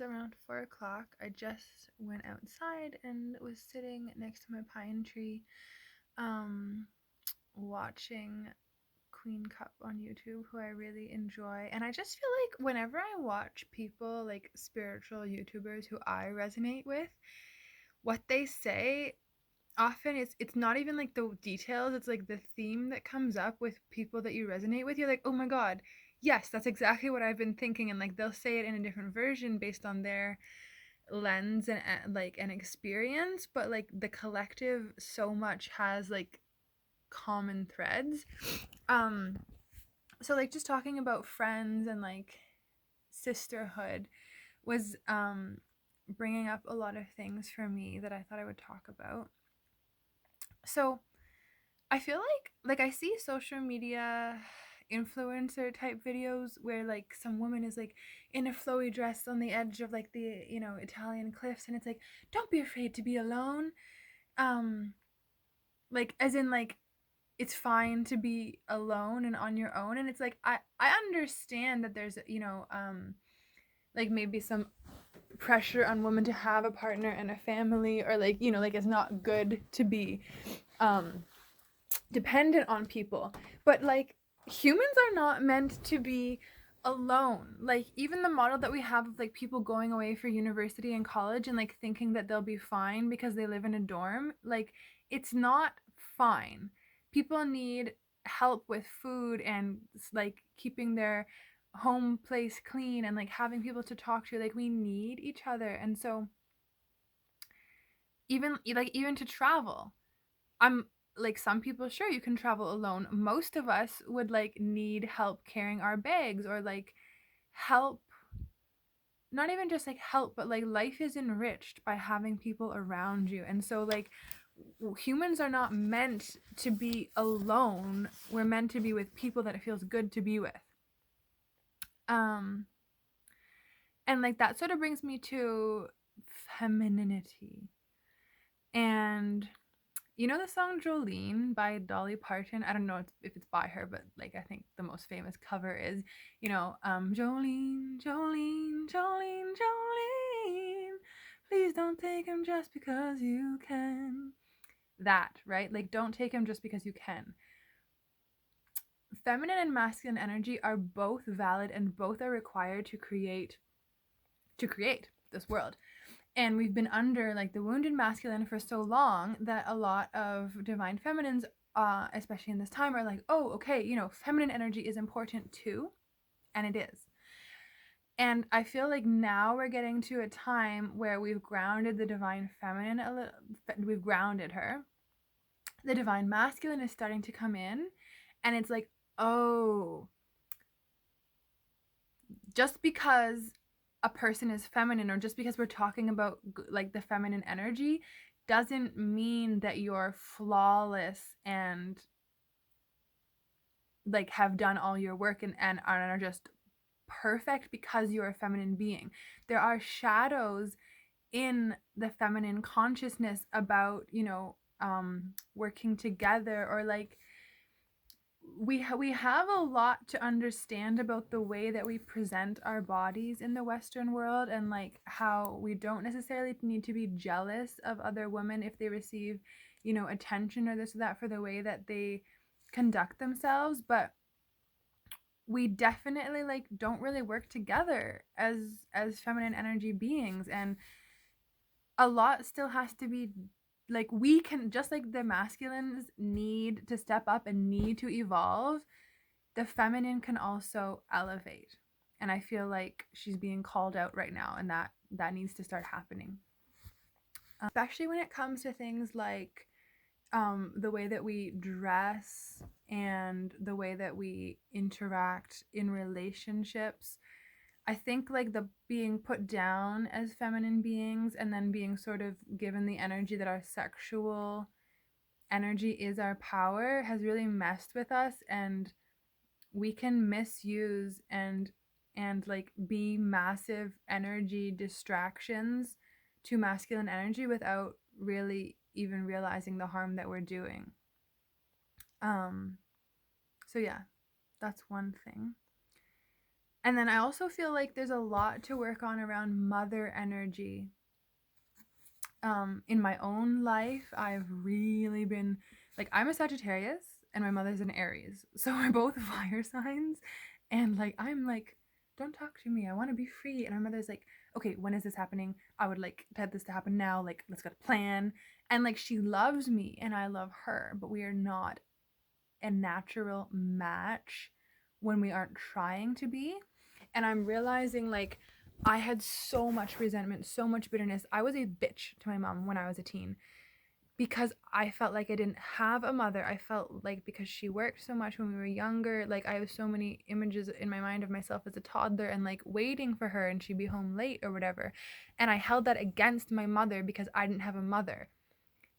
is around 4 o'clock. I just went outside and was sitting next to my pine tree, um, watching Queen Cup on YouTube, who I really enjoy. And I just feel like whenever I watch people, like spiritual YouTubers who I resonate with, what they say often it's not even like the details, it's like the theme that comes up with people that you resonate with. You're like, oh my god, yes, that's exactly what I've been thinking. And like they'll say it in a different version based on their lens and like an experience, but like the collective so much has like common threads. um so like just talking about friends and like sisterhood was bringing up a lot of things for me that I thought I would talk about. So I feel like I see social media influencer type videos where like some woman is like in a flowy dress on the edge of like the, Italian cliffs, and it's like, don't be afraid to be alone. Um like as in like it's fine to be alone and on your own. And it's like I understand that there's, like maybe some pressure on women to have a partner and a family, or like, like it's not good to be um dependent on people. But like humans are not meant to be alone. Like even the model that we have of like people going away for university and college and like thinking that they'll be fine because they live in a dorm, like it's not fine. People need help with food and like keeping their home place clean and like having people to talk to. Like we need each other. And so even to travel, I'm like, some people, sure, you can travel alone. Most of us would like need help carrying our bags, or like help, not even just like help, but like life is enriched by having people around you. And so like humans are not meant to be alone. We're meant to be with people that it feels good to be with. Um and like that sort of brings me to femininity. And you know the song Jolene by Dolly Parton? I don't know if it's by her, but like I think the most famous cover is, Jolene, Jolene, Jolene, Jolene. Please don't take him just because you can. That, right? Like don't take him just because you can. Feminine and masculine energy are both valid and both are required to create this world. And we've been under like the wounded masculine for so long that a lot of divine feminines, especially in this time, are like, oh, okay, feminine energy is important too. And it is. And I feel like now we're getting to a time where we've grounded the divine feminine a little. We've grounded her. The divine masculine is starting to come in, and it's like, oh, just because a person is feminine, or just because we're talking about like the feminine energy, doesn't mean that you're flawless and like have done all your work and are just perfect because you're a feminine being. There are shadows in the feminine consciousness about, working together, or like we have a lot to understand about the way that we present our bodies in the Western world, and like how we don't necessarily need to be jealous of other women if they receive, attention or this or that for the way that they conduct themselves. But we definitely like don't really work together as feminine energy beings, and a lot still has to be, like, we can, just like the masculines need to step up and need to evolve, the feminine can also elevate. And I feel like she's being called out right now, and that needs to start happening, especially when it comes to things like the way that we dress and the way that we interact in relationships. I think like the being put down as feminine beings and then being sort of given the energy that our sexual energy is our power has really messed with us, and we can misuse and like be massive energy distractions to masculine energy without really even realizing the harm that we're doing. um so yeah, that's one thing. And then I also feel like there's a lot to work on around mother energy. In my own life, I've really been like, I'm a Sagittarius and my mother's an Aries. So we're both fire signs. And like, I'm like, don't talk to me. I want to be free. And my mother's like, okay, when is this happening? I would like this to happen now. Like, let's get a plan. And like, she loves me and I love her, but we are not a natural match when we aren't trying to be. And I'm realizing like I had so much resentment, so much bitterness. I was a bitch to my mom when I was a teen because I felt like I didn't have a mother. I felt like because she worked so much when we were younger, like I have so many images in my mind of myself as a toddler and like waiting for her and she'd be home late or whatever. And I held that against my mother because I didn't have a mother.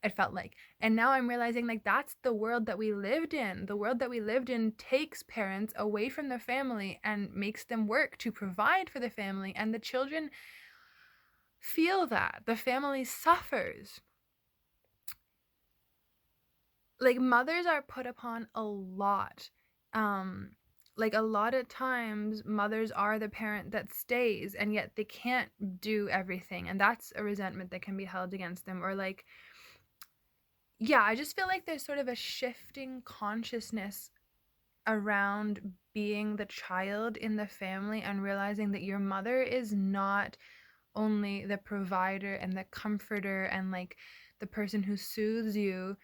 It felt like. And now I'm realizing like that's the world that we lived in. The world that we lived in takes parents away from their family and makes them work to provide for the family. And the children feel that. The family suffers. Like mothers are put upon a lot. Like a lot of times mothers are the parent that stays and yet they can't do everything. And that's a resentment that can be held against them. Or like, yeah, I just feel like there's sort of a shifting consciousness around being the child in the family and realizing that your mother is not only the provider and the comforter and like the person who soothes you,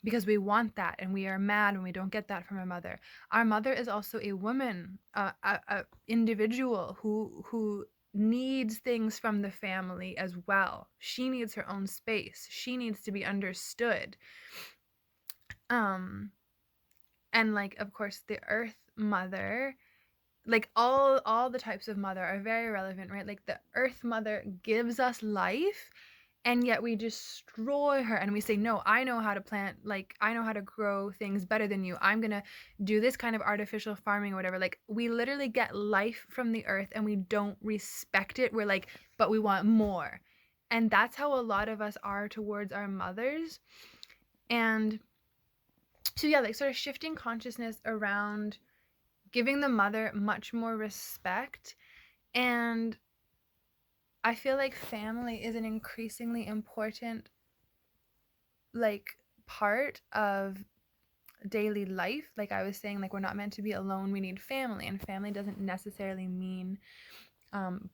because we want that and we are mad when we don't get that from our mother. Our mother is also a woman, a individual who needs things from the family as well. She needs her own space. She needs to be understood. Um and like of course the earth mother, like all the types of mother are very relevant, right? Like the earth mother gives us life and yet we destroy her and we say, no, I know how to plant, like I know how to grow things better than you, I'm gonna do this kind of artificial farming or whatever. Like we literally get life from the earth and we don't respect it. We're like, but we want more. And that's how a lot of us are towards our mothers. And so yeah, like sort of shifting consciousness around giving the mother much more respect. And I feel like family is an increasingly important like part of daily life. Like I was saying, like we're not meant to be alone, we need family, and family doesn't necessarily mean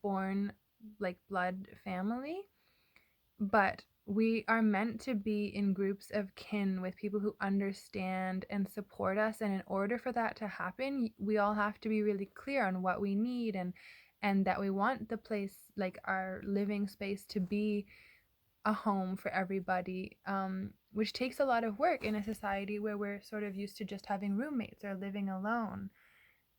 born like blood family, but we are meant to be in groups of kin with people who understand and support us. And in order for that to happen, we all have to be really clear on what we need, and that we want the place, like our living space, to be a home for everybody, which takes a lot of work in a society where we're sort of used to just having roommates or living alone.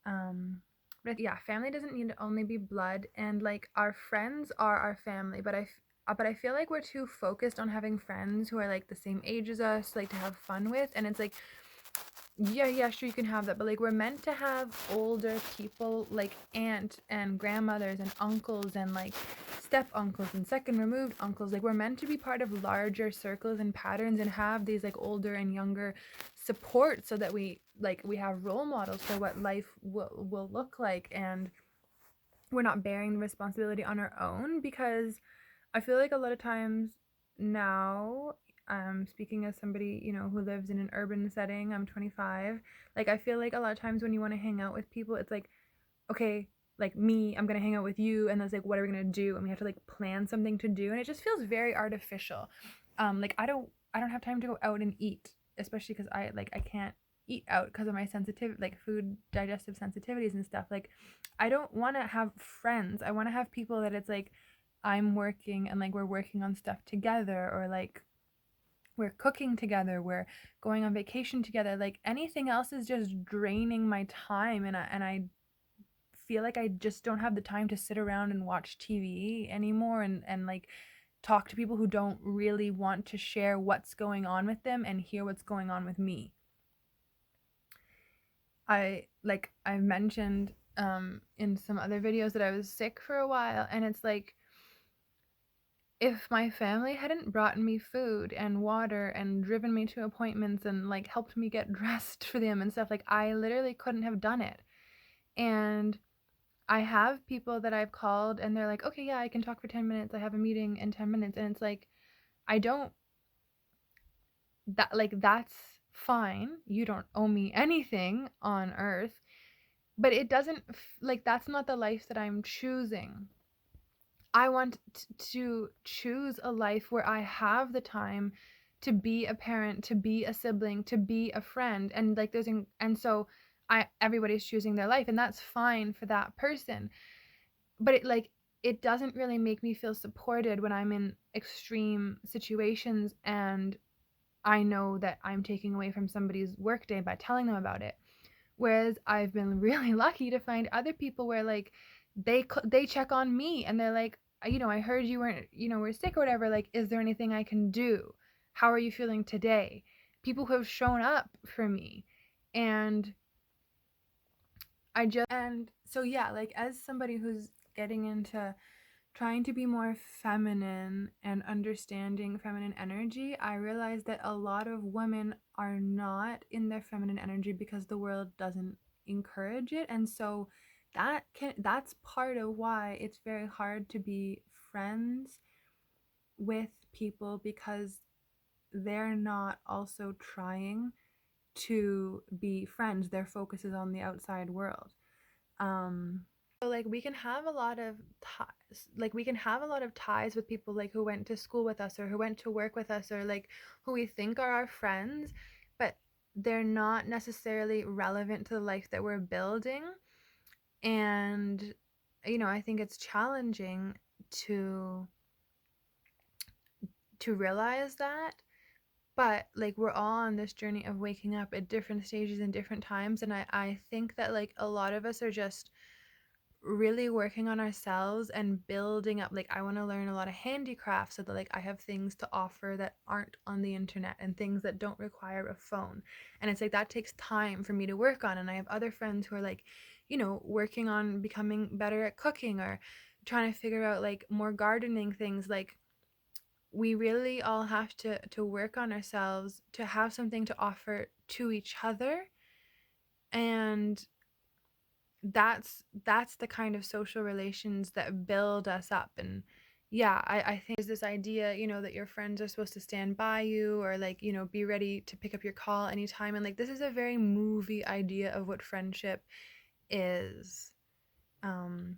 But yeah, family doesn't need to only be blood, and like our friends are our family. But I feel like we're too focused on having friends who are like the same age as us, like to have fun with, and it's like, yeah, sure, you can have that, but like we're meant to have older people, like aunt and grandmothers and uncles and like step uncles and second removed uncles. Like we're meant to be part of larger circles and patterns and have these like older and younger support so that we have role models for what life will look like, and we're not bearing the responsibility on our own. Because I feel like a lot of times now, speaking as somebody, who lives in an urban setting, I'm 25, like I feel like a lot of times when you want to hang out with people, it's like, okay, like me, I'm gonna hang out with you, and that's like, what are we gonna do? And we have to like plan something to do, and it just feels very artificial. Like I don't have time to go out and eat, especially because I can't eat out because of my sensitive, like food digestive sensitivities and stuff. Like I don't want to have friends. I want to have people that it's like I'm working and like we're working on stuff together, or like we're cooking together, we're going on vacation together. Like anything else is just draining my time, and I feel like I just don't have the time to sit around and watch TV anymore, and like talk to people who don't really want to share what's going on with them and hear what's going on with me. I mentioned in some other videos that I was sick for a while, and it's like, if my family hadn't brought me food and water and driven me to appointments and like helped me get dressed for them and stuff, like I literally couldn't have done it. And I have people that I've called and they're like, okay, yeah, I can talk for 10 minutes. I have a meeting in 10 minutes. And it's like, I don't, that's fine. You don't owe me anything on earth, but it doesn't, that's not the life that I'm choosing. I want to choose a life where I have the time to be a parent, to be a sibling, to be a friend, and and so everybody's choosing their life, and that's fine for that person. But it doesn't really make me feel supported when I'm in extreme situations and I know that I'm taking away from somebody's workday by telling them about it. Whereas I've been really lucky to find other people where they check on me and they're like, I heard you weren't, were sick or whatever. Like, is there anything I can do? How are you feeling today? People who have shown up for me. And and so yeah, like as somebody who's getting into trying to be more feminine and understanding feminine energy, I realized that a lot of women are not in their feminine energy because the world doesn't encourage it. And so that's part of why it's very hard to be friends with people, because they're not also trying to be friends. Their focus is on the outside world. um so we can have a lot of ties, we can have a lot of ties with people who went to school with us or who went to work with us or who we think are our friends, but they're not necessarily relevant to the life that we're building. And I think it's challenging to realize that. But we're all on this journey of waking up at different stages and different times, and I think that a lot of us are just really working on ourselves and building up. I want to learn a lot of handicraft so that I have things to offer that aren't on the internet and things that don't require a phone. And it's that takes time for me to work on. And I have other friends who are working on becoming better at cooking or trying to figure out more gardening things. We really all have to work on ourselves to have something to offer to each other. And that's the kind of social relations that build us up. And yeah, I think there's this idea, that your friends are supposed to stand by you or be ready to pick up your call anytime. And this is a very movie idea of what friendship is. um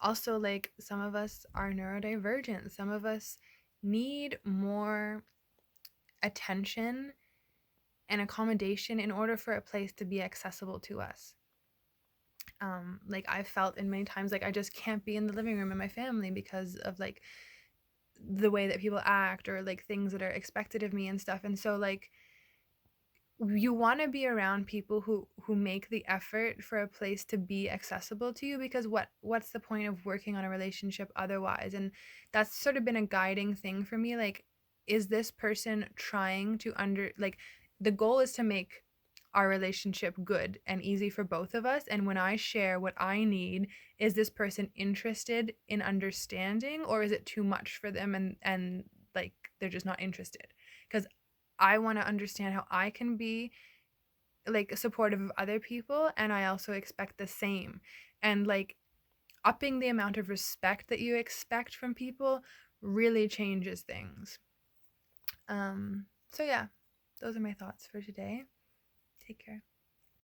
Also, some of us are neurodivergent, some of us need more attention and accommodation in order for a place to be accessible to us. I've felt in many times I just can't be in the living room in my family because of the way that people act or things that are expected of me and stuff. And so you want to be around people who make the effort for a place to be accessible to you, because what's the point of working on a relationship otherwise? And that's sort of been a guiding thing for me. Is this person trying to the goal is to make our relationship good and easy for both of us. And when I share what I need, is this person interested in understanding, or is it too much for them and they're just not interested? Because I want to understand how I can be supportive of other people, and I also expect the same. And upping the amount of respect that you expect from people really changes things. So yeah, those are my thoughts for today. Take care.